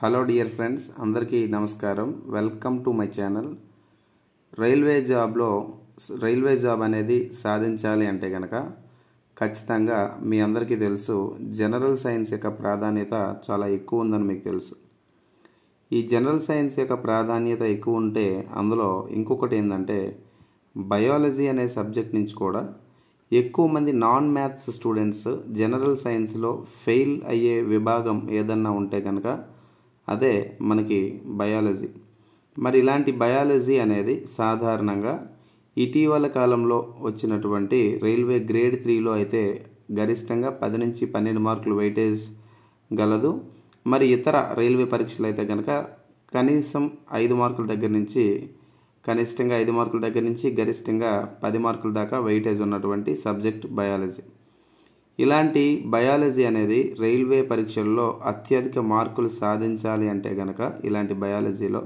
Hello dear friends, అందరికీ నమస్కారం. Welcome to my channel. Railway job అనేది సాధించాలి అంటే కనుక ఖచ్చితంగా మీ అందరికీ తెలుసు, జనరల్ సైన్స్ యొక్క ప్రాధాన్యత చాలా ఎక్కువ ఉందని మీకు తెలుసు. ఈ జనరల్ సైన్స్ యొక్క ప్రాధాన్యత ఎక్కువ ఉంటే అందులో ఇంకొకటి ఏంటంటే బయాలజీ అనే సబ్జెక్ట్ నుంచి కూడా ఎక్కువ మంది నాన్ మ్యాథ్స్ స్టూడెంట్స్ జనరల్ సైన్స్లో ఫెయిల్ అయ్యే విభాగం ఏదన్నా ఉంటే కనుక అదే మనకి బయాలజీ. మరి ఇలాంటి బయాలజీ అనేది సాధారణంగా ఇటీవల కాలంలో వచ్చినటువంటి రైల్వే గ్రేడ్ 3లో అయితే గరిష్టంగా 10 నుంచి 12 మార్కులు వెయిటేజ్ గలదు. మరి ఇతర రైల్వే పరీక్షలు అయితే కనుక కనీసం 5 మార్కుల దగ్గర నుంచి కనిష్టంగా 5 మార్కుల దగ్గర నుంచి గరిష్టంగా 10 మార్కుల దాకా వెయిటేజ్ ఉన్నటువంటి సబ్జెక్ట్ బయాలజీ. ఇలాంటి బయాలజీ అనేది రైల్వే పరీక్షల్లో అత్యధిక మార్కులు సాధించాలి అంటే కనుక ఇలాంటి బయాలజీలో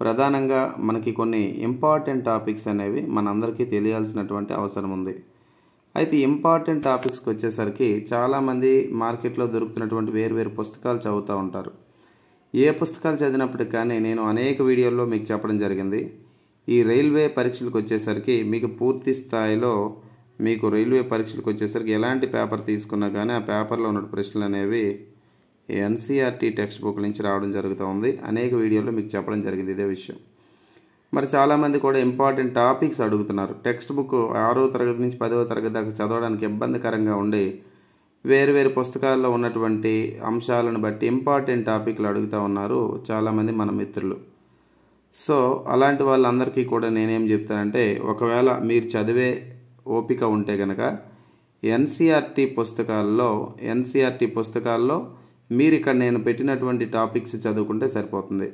ప్రధానంగా మనకి కొన్ని ఇంపార్టెంట్ టాపిక్స్ అనేవి మనందరికీ తెలియాల్సినటువంటి అవసరం ఉంది. అయితే ఇంపార్టెంట్ టాపిక్స్కి వచ్చేసరికి చాలామంది మార్కెట్లో దొరుకుతున్నటువంటి వేరు పుస్తకాలు చదువుతూ ఉంటారు. ఏ పుస్తకాలు చదివినప్పటికీ కానీ నేను అనేక వీడియోల్లో మీకు చెప్పడం జరిగింది, ఈ రైల్వే పరీక్షలకు వచ్చేసరికి మీకు పూర్తి స్థాయిలో రైల్వే పరీక్షలకు వచ్చేసరికి ఎలాంటి పేపర్ తీసుకున్నా కానీ ఆ పేపర్లో ఉన్న ప్రశ్నలు అనేవి ఎన్సీఆర్టీ టెక్స్ట్ బుక్ నుంచి రావడం జరుగుతూ ఉంది. అనేక వీడియోల్లో మీకు చెప్పడం జరిగింది ఇదే విషయం. మరి చాలామంది కూడా ఇంపార్టెంట్ టాపిక్స్ అడుగుతున్నారు. టెక్స్ట్ బుక్ 6వ తరగతి నుంచి 10వ తరగతి దాకా చదవడానికి ఇబ్బందికరంగా ఉండి వేరు పుస్తకాల్లో ఉన్నటువంటి అంశాలను బట్టి ఇంపార్టెంట్ టాపిక్లు అడుగుతూ ఉన్నారు చాలామంది మన మిత్రులు. సో అలాంటి వాళ్ళందరికీ కూడా నేనేం చెప్తానంటే, ఒకవేళ మీరు చదివే ఓపిక ఉంటే కనుక ఎన్సీఆర్టీ పుస్తకాల్లో మీరు ఇక్కడ నేను పెట్టినటువంటి టాపిక్స్ చదువుకుంటే సరిపోతుంది.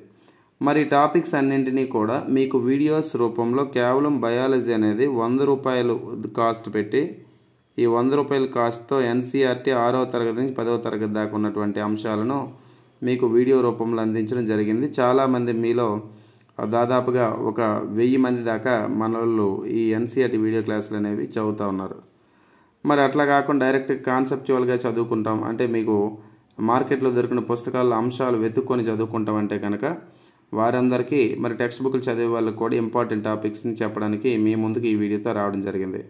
మరి టాపిక్స్ అన్నింటినీ కూడా మీకు వీడియోస్ రూపంలో కేవలం బయాలజీ అనేది 100 రూపాయలు కాస్ట్ పెట్టి, ఈ 100 రూపాయల కాస్ట్తో ఎన్సీఆర్టీ 6వ తరగతి నుంచి 10వ తరగతి దాకా ఉన్నటువంటి అంశాలను మీకు వీడియో రూపంలో అందించడం జరిగింది. చాలామంది మీలో దాదాపుగా 1000 మంది దాకా మనోళ్ళు ఈ ఎన్సీఆర్టీ వీడియో క్లాసులు అనేవి చదువుతూ ఉన్నారు. మరి అట్లా కాకుండా డైరెక్ట్ కాన్సెప్చువల్గా చదువుకుంటాం అంటే మీకు మార్కెట్లో దొరికిన పుస్తకాల్లో అంశాలు వెతుక్కొని చదువుకుంటాం అంటే కనుక వారందరికీ మరి టెక్స్ట్ బుక్లు చదివే వాళ్ళకి కూడా ఇంపార్టెంట్ టాపిక్స్ని చెప్పడానికి మీ ముందుకు ఈ వీడియోతో రావడం జరిగింది.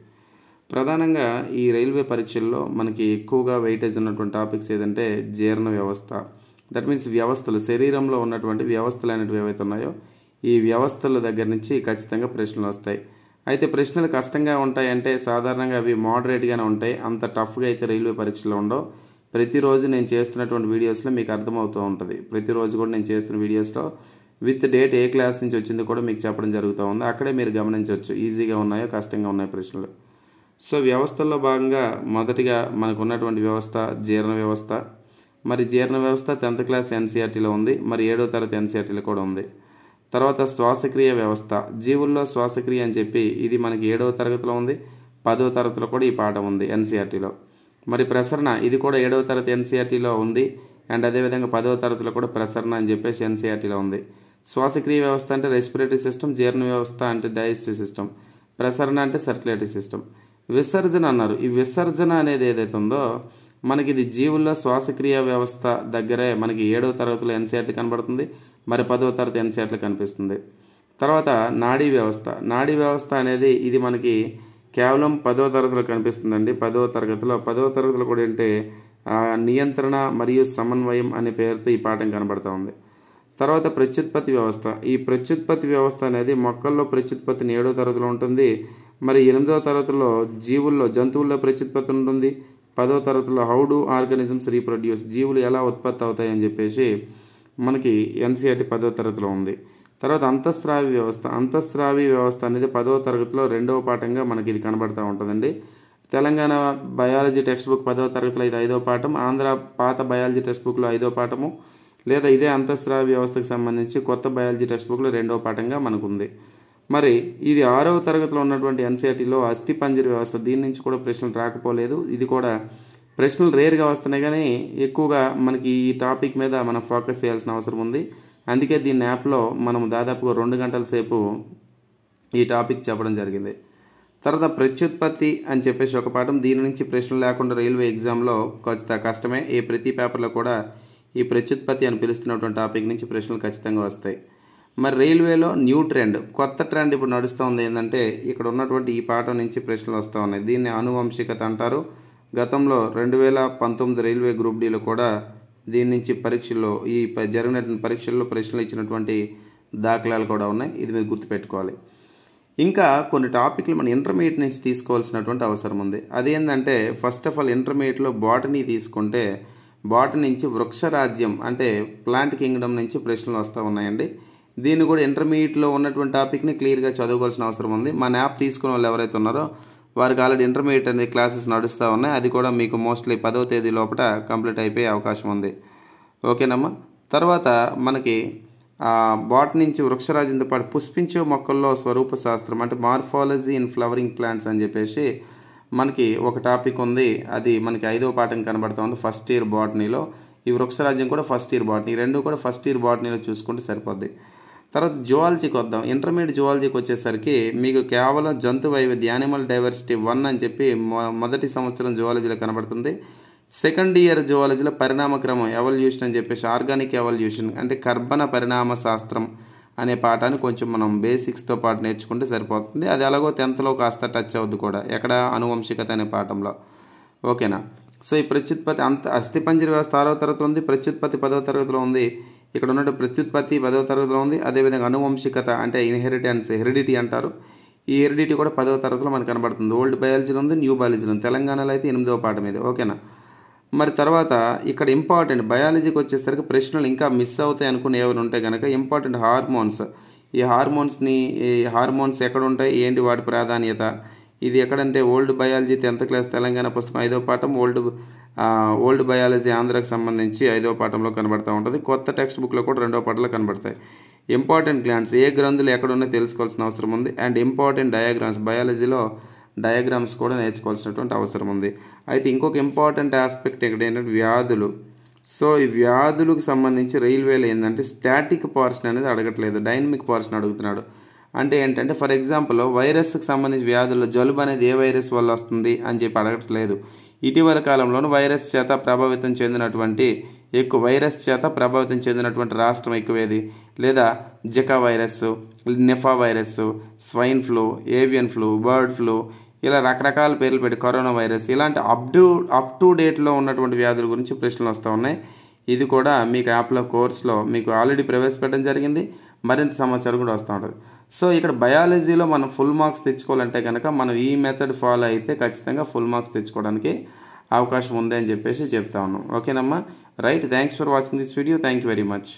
ప్రధానంగా ఈ రైల్వే పరీక్షల్లో మనకి ఎక్కువగా వెయిటేజ్ ఉన్నటువంటి టాపిక్స్ ఏదంటే జీర్ణ వ్యవస్థ. దట్ మీన్స్ వ్యవస్థలు, శరీరంలో ఉన్నటువంటి వ్యవస్థలు అనేటివి ఏవైతే ఉన్నాయో ఈ వ్యవస్థల దగ్గర నుంచి ఖచ్చితంగా ప్రశ్నలు వస్తాయి. అయితే ప్రశ్నలు కష్టంగా ఉంటాయంటే సాధారణంగా అవి మోడరేట్గానే ఉంటాయి, అంత టఫ్గా అయితే రైల్వే పరీక్షలు ఉండవు. ప్రతిరోజు నేను చేస్తున్నటువంటి వీడియోస్లో మీకు అర్థమవుతూ ఉంటుంది. ప్రతిరోజు కూడా నేను చేస్తున్న వీడియోస్లో విత్ డేట్ ఏ క్లాస్ నుంచి వచ్చింది కూడా మీకు చెప్పడం జరుగుతూ ఉంది. అక్కడే మీరు గమనించవచ్చు ఈజీగా ఉన్నాయో కష్టంగా ఉన్నాయో ప్రశ్నలు. సో వ్యవస్థల్లో భాగంగా మొదటిగా మనకు ఉన్నటువంటి వ్యవస్థ జీర్ణ వ్యవస్థ. మరి జీర్ణ వ్యవస్థ 10th క్లాస్ ఎన్సీఆర్టీలో ఉంది, మరి 7వ తరగతి ఎన్సీఆర్టీలో కూడా ఉంది. తర్వాత శ్వాసక్రియ వ్యవస్థ, జీవుల్లో శ్వాసక్రియ అని చెప్పి ఇది మనకి 7వ తరగతిలో ఉంది, 10వ తరగతిలో కూడా ఈ పాఠం ఉంది ఎన్సీఆర్టీలో. మరి ప్రసరణ ఇది కూడా 7వ తరగతి ఎన్సీఆర్టీలో ఉంది, అండ్ అదేవిధంగా 10వ తరగతిలో కూడా ప్రసరణ అని చెప్పేసి ఎన్సీఆర్టీలో ఉంది. శ్వాసక్రియ వ్యవస్థ అంటే రెస్పిరేటరీ సిస్టమ్, జీర్ణ వ్యవస్థ అంటే డైజెస్టివ్ సిస్టమ్, ప్రసరణ అంటే సర్క్యులేటరీ సిస్టమ్. విసర్జన అన్నారు. ఈ విసర్జన అనేది ఏదైతే ఉందో మనకి ఇది జీవుల్లో శ్వాసక్రియ వ్యవస్థ దగ్గరే మనకి 7వ తరగతిలో ఎన్సీఆర్టీ కనబడుతుంది, మరి 10వ తరగతి ఎన్సీఆర్టీలో కనిపిస్తుంది. తర్వాత నాడీ వ్యవస్థ అనేది ఇది మనకి కేవలం 10వ తరగతిలో కనిపిస్తుందండి. 10వ తరగతిలో కూడా అంటే నియంత్రణ మరియు సమన్వయం అనే పేరుతో ఈ పాఠం కనబడుతూ ఉంది. తర్వాత ప్రత్యుత్పత్తి వ్యవస్థ. ఈ ప్రత్యుత్పత్తి వ్యవస్థ అనేది మొక్కల్లో ప్రత్యుత్పత్తిని 7వ తరగతిలో ఉంటుంది, మరి 8వ తరగతిలో జంతువుల్లో ప్రత్యుత్పత్తి ఉంటుంది, 10వ తరగతిలో హౌ డు ఆర్గానిజమ్స్ రీప్రొడ్యూస్, జీవులు ఎలా ఉత్పత్తి అవుతాయి అని చెప్పేసి మనకి ఎన్సీఆర్టీ 10వ తరగతిలో ఉంది. తర్వాత అంతఃస్రావి వ్యవస్థ అనేది 10వ తరగతిలో 2వ పాఠంగా మనకి ఇది కనబడుతూ ఉంటుందండి. తెలంగాణ బయాలజీ టెక్స్ట్ బుక్ 10వ తరగతిలో ఇది 5వ పాఠం, ఆంధ్ర పాత బయాలజీ టెక్స్ట్ బుక్లో 5వ పాఠము, లేదా ఇదే అంతఃస్రావి వ్యవస్థకు సంబంధించి కొత్త బయాలజీ టెక్స్ట్ బుక్లో 2వ పాఠంగా మనకు ఉంది. మరి ఇది 6వ తరగతిలో ఉన్నటువంటి ఎన్సీఆర్టీలో అస్థిపంజర వ్యవస్థ, దీని నుంచి కూడా ప్రశ్నలు రాకపోలేదు. ఇది కూడా ప్రశ్నలు రేర్గా వస్తున్నాయి, కానీ ఎక్కువగా మనకి ఈ టాపిక్ మీద మనం ఫోకస్ చేయాల్సిన అవసరం ఉంది. అందుకే దీని యాప్లో మనం దాదాపుగా 2 గంటల సేపు ఈ టాపిక్ చెప్పడం జరిగింది. తర్వాత ప్రత్యుత్పత్తి అని చెప్పేసి ఒక పాఠం, దీని నుంచి ప్రశ్నలు లేకుండా రైల్వే ఎగ్జామ్లో కష్టమే. ప్రతి పేపర్లో కూడా ఈ ప్రత్యుత్పత్తి అని పిలుస్తున్నటువంటి టాపిక్ నుంచి ప్రశ్నలు ఖచ్చితంగా వస్తాయి. మరి రైల్వేలో న్యూ ట్రెండ్, కొత్త ట్రెండ్ ఇప్పుడు నడుస్తూ ఉంది ఏంటంటే ఇక్కడ ఉన్నటువంటి ఈ పాఠం నుంచి ప్రశ్నలు వస్తూ ఉన్నాయి. దీన్ని ఆనువంశికత అంటారు. గతంలో 2019 రైల్వే గ్రూప్ డీలో కూడా దీని నుంచి పరీక్షల్లో జరిగినటువంటి పరీక్షల్లో ప్రశ్నలు ఇచ్చినటువంటి దాఖలాలు కూడా ఉన్నాయి. ఇది మీరు గుర్తుపెట్టుకోవాలి. ఇంకా కొన్ని టాపిక్లు మన ఇంటర్మీడియట్ నుంచి తీసుకోవాల్సినటువంటి అవసరం ఉంది. అదేంటంటే ఫస్ట్ ఆఫ్ ఆల్ ఇంటర్మీడియట్లో బాటనీ తీసుకుంటే బాటనీ నుంచి వృక్షరాజ్యం అంటే ప్లాంట్ కింగ్డమ్ నుంచి ప్రశ్నలు వస్తూ ఉన్నాయండి. దీన్ని కూడా ఇంటర్మీడియట్లో ఉన్నటువంటి టాపిక్ని క్లియర్గా చదువుకోవాల్సిన అవసరం ఉంది. మన యాప్ తీసుకున్న వాళ్ళు ఎవరైతే ఉన్నారో వారికి ఆల్రెడీ ఇంటర్మీడియట్ అనేది క్లాసెస్ నడుస్తూ ఉన్నాయి. అది కూడా మీకు మోస్ట్లీ 10వ తేదీ లోపల కంప్లీట్ అయిపోయే అవకాశం ఉంది. ఓకేనమ్మా. తర్వాత మనకి బాటనీ నుంచి వృక్షరాజ్యంతో పాటు పుష్పించే మొక్కల్లో స్వరూప శాస్త్రం అంటే మార్ఫాలజీ ఇన్ ఫ్లవరింగ్ ప్లాంట్స్ అని చెప్పేసి మనకి ఒక టాపిక్ ఉంది. అది మనకి 5వ పాఠం కనబడుతూ ఉంది ఫస్ట్ ఇయర్ బాటనీలో. ఈ వృక్షరాజ్యం కూడా ఫస్ట్ ఇయర్ బాటనీ, రెండు కూడా ఫస్ట్ ఇయర్ బాటనీలో చూసుకుంటే సరిపోద్ది. తర్వాత జువాలజీకి వద్దాం. ఇంటర్మీడియట్ జువాలజీకి వచ్చేసరికి మీకు కేవలం జంతు వైవిధ్య యానిమల్ డైవర్సిటీ 1 అని చెప్పి మొదటి సంవత్సరం జువాలజీలో కనబడుతుంది. సెకండ్ ఇయర్ జువాలజీలో పరిణామక్రమం ఎవల్యూషన్ అని చెప్పేసి ఆర్గానిక్ ఎవల్యూషన్ అంటే కర్బన పరిణామ శాస్త్రం అనే పాఠాన్ని కొంచెం మనం బేసిక్స్తో పాటు నేర్చుకుంటే సరిపోతుంది. అది ఎలాగో 10th కాస్త టచ్ అవుద్ది కూడా ఎక్కడ అనువంశికత అనే పాఠంలో. ఓకేనా. సో ఈ ప్రత్యుత్పత్తి అస్థిపంజర వ్యవస్థ 6వ తరగతిలో ఉంది, ప్రత్యుత్పత్తి 10వ తరగతిలో ఉంది. ఇక్కడ ఉన్న ప్రత్యుత్పత్తి 10వ తరగతిలో ఉంది. అదేవిధంగా అనువంశికత అంటే ఇన్హెరిటెన్స్, హెరిడిటీ అంటారు. ఈ హెరిడిటీ కూడా 10వ తరగతిలో మనకు కనబడుతుంది. ఓల్డ్ బయాలజీలో ఉంది, న్యూ బయాలజీలో ఉంది. తెలంగాణలో అయితే 8వ పాఠం ఇది. ఓకేనా. మరి తర్వాత ఇక్కడ ఇంపార్టెంట్ బయాలజీకి వచ్చేసరికి ప్రశ్నలు ఇంకా మిస్ అవుతాయి అనుకుని ఏమైనా ఉంటే కనుక ఇంపార్టెంట్ హార్మోన్స్. ఈ హార్మోన్స్ ఎక్కడ ఉంటాయి, ఏంటి వాటి ప్రాధాన్యత, ఇది ఎక్కడంటే old biology 10th class Telangana పుస్తకం 5వ పాఠం, ఓల్డ్ బయాలజీ ఆంధ్రాకి సంబంధించి 5వ పాఠంలో కనబడుతూ ఉంటుంది. కొత్త టెక్స్ట్ బుక్లో కూడా 2వ పాఠంలో కనబడతాయి. ఇంపార్టెంట్ గ్లాండ్స్ ఏ గ్రంథులు ఎక్కడున్నా తెలుసుకోవాల్సిన అవసరం ఉంది. అండ్ ఇంపార్టెంట్ డయాగ్రామ్స్, బయాలజీలో డయాగ్రామ్స్ కూడా నేర్చుకోవాల్సినటువంటి అవసరం ఉంది. అయితే ఇంకొక ఇంపార్టెంట్ ఆస్పెక్ట్ ఇక్కడ ఏంటంటే వ్యాధులు. సో ఈ వ్యాధులకు సంబంధించి రైల్వేలో ఏంటంటే స్టాటిక్ పోర్షన్ అనేది అడగట్లేదు, డైనమిక్ పోర్షన్ అడుగుతున్నాడు. అంటే ఏంటంటే ఫర్ ఎగ్జాంపుల్ వైరస్కి సంబంధించి వ్యాధుల్లో జలుబు అనేది ఏ వైరస్ వల్ల వస్తుంది అని చెప్పి అడగట్లేదు. ఇటీవల కాలంలోనూ వైరస్ చేత ప్రభావితం చెందినటువంటి రాష్ట్రం ఎక్కువేది, లేదా Zika virus, Nipah virus, swine flu, avian flu, bird flu, ఇలా రకరకాల పేర్లు పెట్టి కరోనా వైరస్, ఇలాంటి అప్ టు డేట్లో ఉన్నటువంటి వ్యాధుల గురించి ప్రశ్నలు వస్తూ ఉన్నాయి. ఇది కూడా మీకు యాప్లో కోర్సులో మీకు ఆల్రెడీ ప్రవేశపెట్టడం జరిగింది. మరింత సమాచారం కూడా వస్తూ ఉంటుంది. సో ఇక్కడ బయాలజీలో మనం ఫుల్ మార్క్స్ తెచ్చుకోవాలంటే కనుక మనం ఈ మెథడ్ ఫాలో అయితే ఖచ్చితంగా ఫుల్ మార్క్స్ తెచ్చుకోవడానికి అవకాశం ఉంది అని చెప్పేసి చెప్తా ఉన్నాం. ఓకేనమ్మా. Right. Thanks for watching this video. Thank you very much.